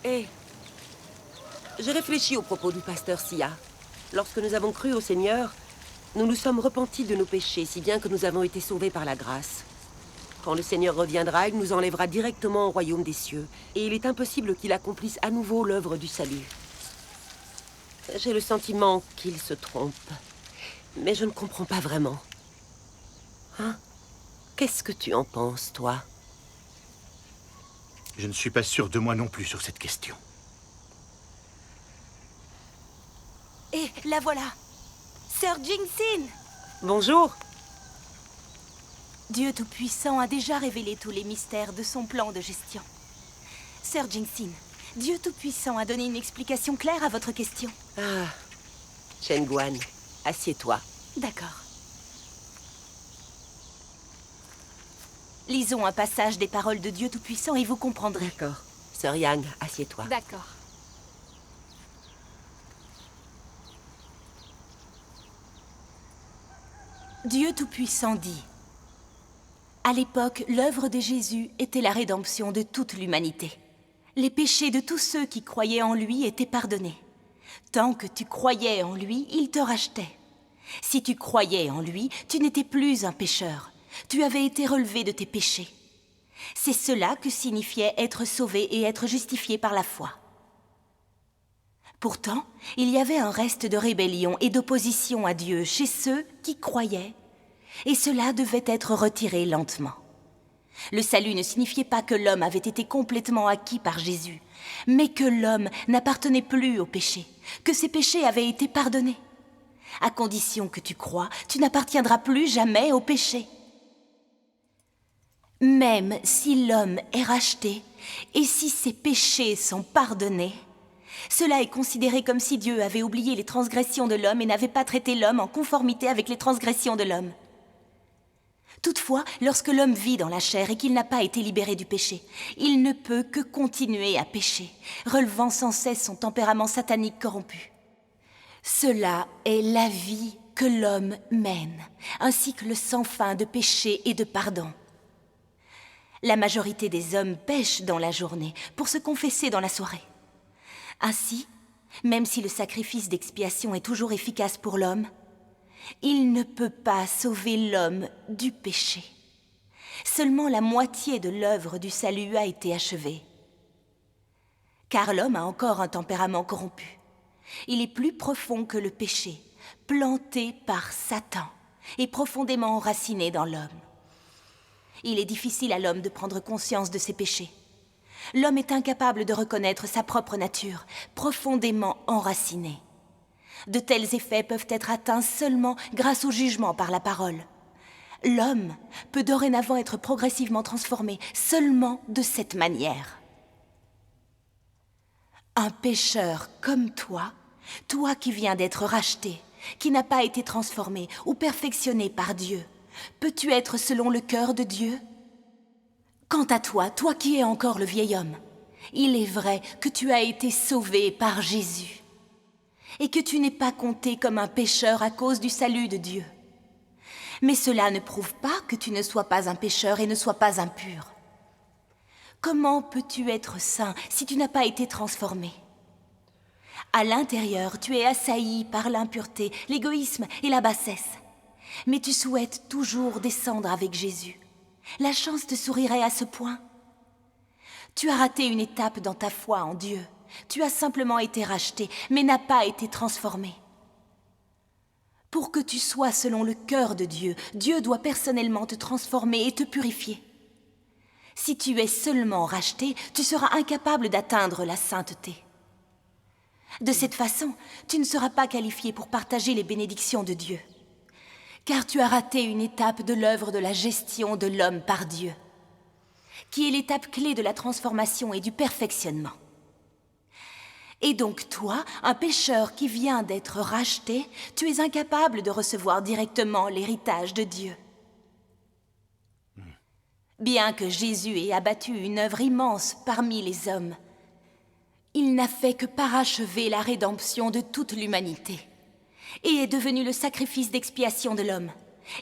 Hé, je réfléchis aux propos du pasteur Sia. Lorsque nous avons cru au Seigneur, nous nous sommes repentis de nos péchés, si bien que nous avons été sauvés par la grâce. Quand le Seigneur reviendra, il nous enlèvera directement au royaume des cieux, et il est impossible qu'il accomplisse à nouveau l'œuvre du salut. J'ai le sentiment qu'il se trompe, mais je ne comprends pas vraiment. Hein? Qu'est-ce que tu en penses, toi? Je ne suis pas sûr de moi non plus sur cette question. Et la voilà, Sir Jingxin. Bonjour. Dieu Tout-Puissant a déjà révélé tous les mystères de son plan de gestion. Sir Jingxin, Dieu Tout-Puissant a donné une explication claire à votre question. Ah, Chen Guan, assieds-toi. D'accord. Lisons un passage des paroles de Dieu Tout-Puissant et vous comprendrez. D'accord. Sir Yang, assieds-toi. D'accord. Dieu Tout-Puissant dit: à l'époque, l'œuvre de Jésus était la rédemption de toute l'humanité. Les péchés de tous ceux qui croyaient en lui étaient pardonnés. Tant que tu croyais en lui, il te rachetait. Si tu croyais en lui, tu n'étais plus un pécheur. Tu avais été relevé de tes péchés. C'est cela que signifiait être sauvé et être justifié par la foi. Pourtant, il y avait un reste de rébellion et d'opposition à Dieu chez ceux qui croyaient, et cela devait être retiré lentement. Le salut ne signifiait pas que l'homme avait été complètement acquis par Jésus, mais que l'homme n'appartenait plus au péché, que ses péchés avaient été pardonnés. À condition que tu crois, tu n'appartiendras plus jamais au péché. Même si l'homme est racheté, et si ses péchés sont pardonnés, cela est considéré comme si Dieu avait oublié les transgressions de l'homme et n'avait pas traité l'homme en conformité avec les transgressions de l'homme. Toutefois, lorsque l'homme vit dans la chair et qu'il n'a pas été libéré du péché, il ne peut que continuer à pécher, relevant sans cesse son tempérament satanique corrompu. Cela est la vie que l'homme mène, un cycle sans fin de péché et de pardon. La majorité des hommes pêchent dans la journée pour se confesser dans la soirée. Ainsi, même si le sacrifice d'expiation est toujours efficace pour l'homme, il ne peut pas sauver l'homme du péché. Seulement la moitié de l'œuvre du salut a été achevée. Car l'homme a encore un tempérament corrompu. Il est plus profond que le péché, planté par Satan et profondément enraciné dans l'homme. Il est difficile à l'homme de prendre conscience de ses péchés. L'homme est incapable de reconnaître sa propre nature, profondément enracinée. De tels effets peuvent être atteints seulement grâce au jugement par la parole. L'homme peut dorénavant être progressivement transformé seulement de cette manière. Un pécheur comme toi, toi qui viens d'être racheté, qui n'a pas été transformé ou perfectionné par Dieu, peux-tu être selon le cœur de Dieu? Quant à toi, toi qui es encore le vieil homme, il est vrai que tu as été sauvé par Jésus et que tu n'es pas compté comme un pécheur à cause du salut de Dieu. Mais cela ne prouve pas que tu ne sois pas un pécheur et ne sois pas impur. Comment peux-tu être saint si tu n'as pas été transformé? À l'intérieur, tu es assailli par l'impureté, l'égoïsme et la bassesse. Mais tu souhaites toujours descendre avec Jésus. La chance te sourirait à ce point. Tu as raté une étape dans ta foi en Dieu. Tu as simplement été racheté, mais n'as pas été transformé. Pour que tu sois selon le cœur de Dieu, Dieu doit personnellement te transformer et te purifier. Si tu es seulement racheté, tu seras incapable d'atteindre la sainteté. De cette façon, tu ne seras pas qualifié pour partager les bénédictions de Dieu. Car tu as raté une étape de l'œuvre de la gestion de l'homme par Dieu, qui est l'étape clé de la transformation et du perfectionnement. Et donc toi, un pécheur qui vient d'être racheté, tu es incapable de recevoir directement l'héritage de Dieu. Bien que Jésus ait abattu une œuvre immense parmi les hommes, il n'a fait que parachever la rédemption de toute l'humanité et est devenu le sacrifice d'expiation de l'homme.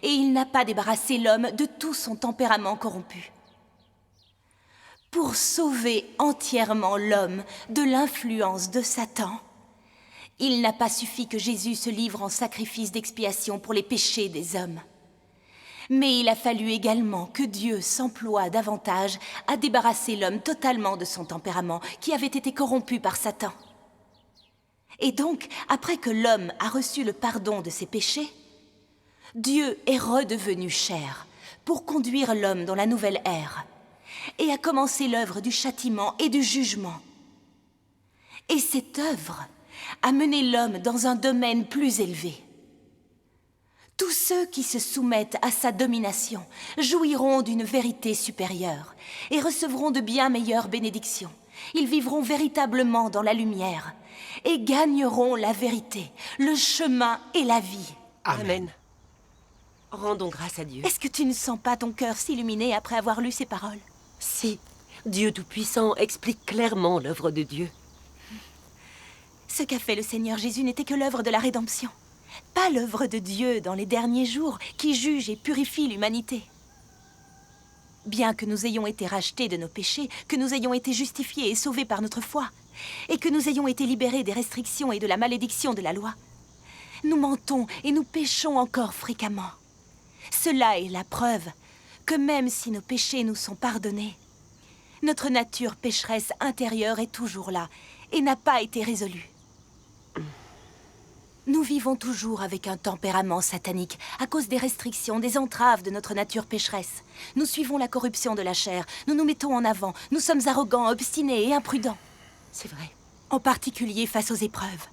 Et il n'a pas débarrassé l'homme de tout son tempérament corrompu. pour sauver entièrement l'homme de l'influence de Satan. Il n'a pas suffi que Jésus se livre en sacrifice d'expiation pour les péchés des hommes. Mais il a fallu également que Dieu s'emploie davantage à débarrasser l'homme totalement de son tempérament qui avait été corrompu par Satan. Et donc, après que l'homme a reçu le pardon de ses péchés, Dieu est redevenu chair pour conduire l'homme dans la nouvelle ère et a commencé l'œuvre du châtiment et du jugement. Et cette œuvre a mené l'homme dans un domaine plus élevé. Tous ceux qui se soumettent à sa domination jouiront d'une vérité supérieure et recevront de bien meilleures bénédictions. Ils vivront véritablement dans la lumière et gagneront la vérité, le chemin et la vie. Amen. Rendons grâce à Dieu. Est-ce que tu ne sens pas ton cœur s'illuminer après avoir lu ces paroles? Si, Dieu Tout-Puissant explique clairement l'œuvre de Dieu. Ce qu'a fait le Seigneur Jésus n'était que l'œuvre de la rédemption. Pas l'œuvre de Dieu dans les derniers jours qui juge et purifie l'humanité. Bien que nous ayons été rachetés de nos péchés, que nous ayons été justifiés et sauvés par notre foi, et que nous ayons été libérés des restrictions et de la malédiction de la loi, nous mentons et nous péchons encore fréquemment. Cela est la preuve que même si nos péchés nous sont pardonnés, notre nature pécheresse intérieure est toujours là et n'a pas été résolue. Nous vivons toujours avec un tempérament satanique à cause des restrictions, des entraves de notre nature pécheresse. Nous suivons la corruption de la chair, nous nous mettons en avant, nous sommes arrogants, obstinés et imprudents. C'est vrai. En particulier face aux épreuves.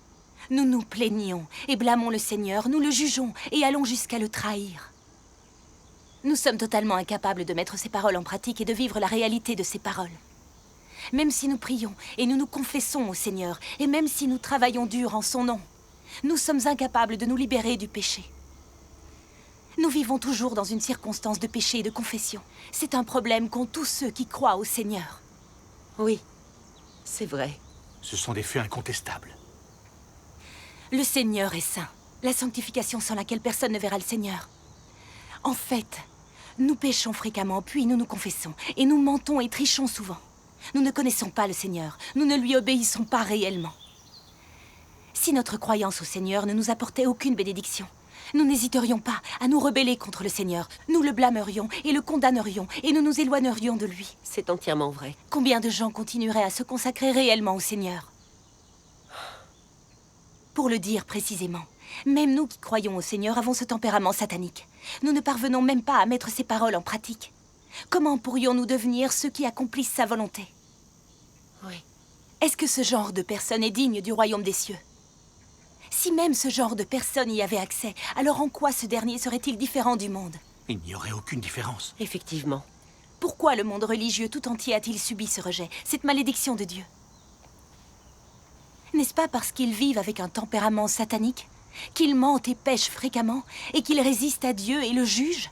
Nous nous plaignons et blâmons le Seigneur, nous le jugeons et allons jusqu'à le trahir. Nous sommes totalement incapables de mettre ces paroles en pratique et de vivre la réalité de ces paroles. Même si nous prions et nous nous confessons au Seigneur, et même si nous travaillons dur en son nom, nous sommes incapables de nous libérer du péché. Nous vivons toujours dans une circonstance de péché et de confession. C'est un problème qu'ont tous ceux qui croient au Seigneur. Oui, c'est vrai. Ce sont des faits incontestables. Le Seigneur est saint, la sanctification sans laquelle personne ne verra le Seigneur. En fait, nous péchons fréquemment, puis nous nous confessons, et nous mentons et trichons souvent. Nous ne connaissons pas le Seigneur, nous ne lui obéissons pas réellement. Si notre croyance au Seigneur ne nous apportait aucune bénédiction, nous n'hésiterions pas à nous rebeller contre le Seigneur. Nous le blâmerions et le condamnerions et nous nous éloignerions de lui. C'est entièrement vrai. Combien de gens continueraient à se consacrer réellement au Seigneur? Pour le dire précisément, même nous qui croyons au Seigneur avons ce tempérament satanique. Nous ne parvenons même pas à mettre ces paroles en pratique. Comment pourrions-nous devenir ceux qui accomplissent sa volonté? Oui. Est-ce que ce genre de personne est digne du royaume des cieux? Si même ce genre de personne y avait accès, alors en quoi ce dernier serait-il différent du monde? Il n'y aurait aucune différence. Effectivement. Pourquoi le monde religieux tout entier a-t-il subi ce rejet, cette malédiction de Dieu? N'est-ce pas parce qu'ils vivent avec un tempérament satanique, qu'ils mentent et pêchent fréquemment, et qu'ils résistent à Dieu et le jugent?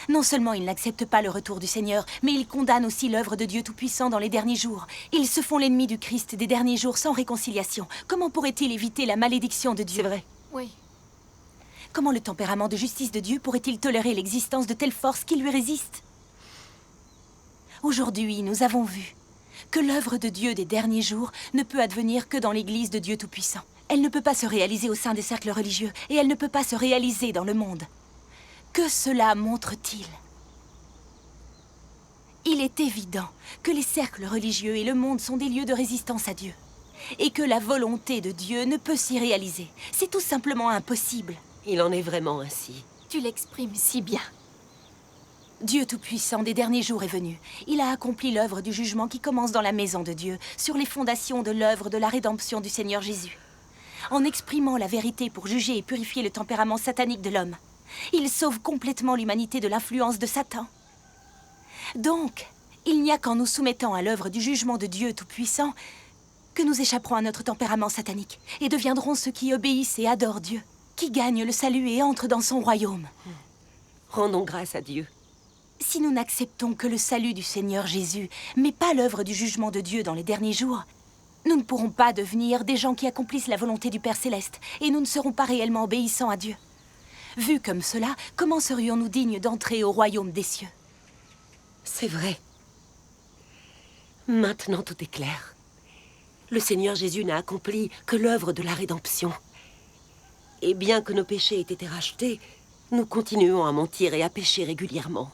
Non seulement ils n'acceptent pas le retour du Seigneur, mais ils condamnent aussi l'œuvre de Dieu Tout-Puissant dans les derniers jours. Ils se font l'ennemi du Christ des derniers jours sans réconciliation. Comment pourraient-ils éviter la malédiction de Dieu? C'est vrai. Oui. Comment le tempérament de justice de Dieu pourrait-il tolérer l'existence de telles forces qui lui résistent? Aujourd'hui, nous avons vu que l'œuvre de Dieu des derniers jours ne peut advenir que dans l'Église de Dieu Tout-Puissant. Elle ne peut pas se réaliser au sein des cercles religieux, et elle ne peut pas se réaliser dans le monde. Que cela montre-t-il? Il est évident que les cercles religieux et le monde sont des lieux de résistance à Dieu, et que la volonté de Dieu ne peut s'y réaliser. C'est tout simplement impossible. Il en est vraiment ainsi. Tu l'exprimes si bien. Dieu Tout-Puissant des derniers jours est venu. Il a accompli l'œuvre du jugement qui commence dans la maison de Dieu, sur les fondations de l'œuvre de la rédemption du Seigneur Jésus. En exprimant la vérité pour juger et purifier le tempérament satanique de l'homme, il sauve complètement l'humanité de l'influence de Satan. Donc, il n'y a qu'en nous soumettant à l'œuvre du jugement de Dieu Tout-Puissant que nous échapperons à notre tempérament satanique et deviendrons ceux qui obéissent et adorent Dieu, qui gagnent le salut et entrent dans son royaume. Rendons grâce à Dieu. Si nous n'acceptons que le salut du Seigneur Jésus, mais pas l'œuvre du jugement de Dieu dans les derniers jours, nous ne pourrons pas devenir des gens qui accomplissent la volonté du Père Céleste, et nous ne serons pas réellement obéissants à Dieu. Vu comme cela, comment serions-nous dignes d'entrer au royaume des cieux? C'est vrai. Maintenant, tout est clair. Le Seigneur Jésus n'a accompli que l'œuvre de la rédemption. Et bien que nos péchés aient été rachetés, nous continuons à mentir et à pécher régulièrement.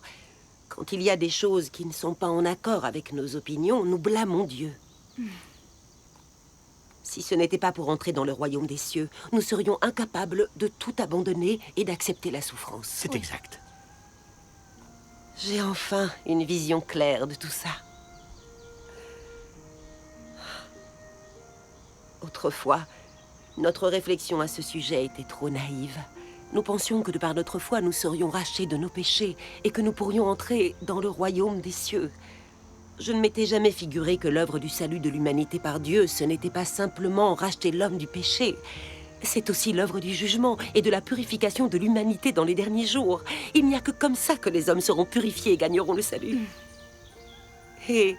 Quand il y a des choses qui ne sont pas en accord avec nos opinions, nous blâmons Dieu. Si ce n'était pas pour entrer dans le royaume des cieux, nous serions incapables de tout abandonner et d'accepter la souffrance. C'est exact. J'ai enfin une vision claire de tout ça. Autrefois, notre réflexion à ce sujet était trop naïve. Nous pensions que de par notre foi, nous serions rachetés de nos péchés et que nous pourrions entrer dans le royaume des cieux. Je ne m'étais jamais figuré que l'œuvre du salut de l'humanité par Dieu, ce n'était pas simplement racheter l'homme du péché. C'est aussi l'œuvre du jugement et de la purification de l'humanité dans les derniers jours. Il n'y a que comme ça que les hommes seront purifiés et gagneront le salut. Et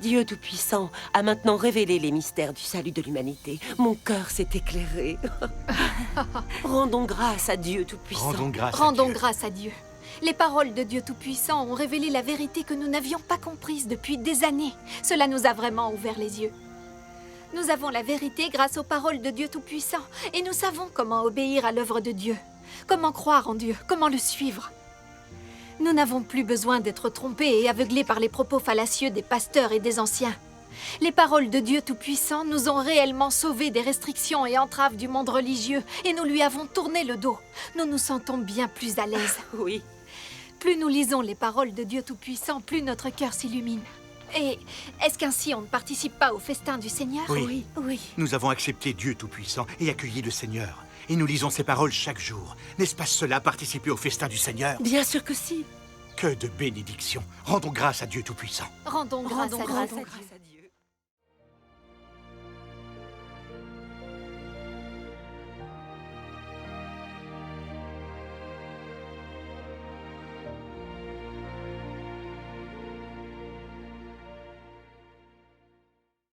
Dieu Tout-Puissant a maintenant révélé les mystères du salut de l'humanité. Mon cœur s'est éclairé. Rendons grâce à Dieu Tout-Puissant. Rendons grâce à Dieu. Les paroles de Dieu Tout-Puissant ont révélé la vérité que nous n'avions pas comprise depuis des années. Cela nous a vraiment ouvert les yeux. Nous avons la vérité grâce aux paroles de Dieu Tout-Puissant et nous savons comment obéir à l'œuvre de Dieu, comment croire en Dieu, comment le suivre. Nous n'avons plus besoin d'être trompés et aveuglés par les propos fallacieux des pasteurs et des anciens. Les paroles de Dieu Tout-Puissant nous ont réellement sauvés des restrictions et entraves du monde religieux et nous lui avons tourné le dos. Nous nous sentons bien plus à l'aise. Oui. Plus nous lisons les paroles de Dieu Tout-Puissant, plus notre cœur s'illumine. Et est-ce qu'ainsi on ne participe pas au festin du Seigneur? Oui. Oui. Nous avons accepté Dieu Tout-Puissant et accueilli le Seigneur. Et nous lisons ses paroles chaque jour. N'est-ce pas cela, participer au festin du Seigneur? Bien sûr que si. Que de bénédictions. Rendons grâce à Dieu Tout-Puissant. Rendons grâce à Dieu. Rendons grâce à Dieu.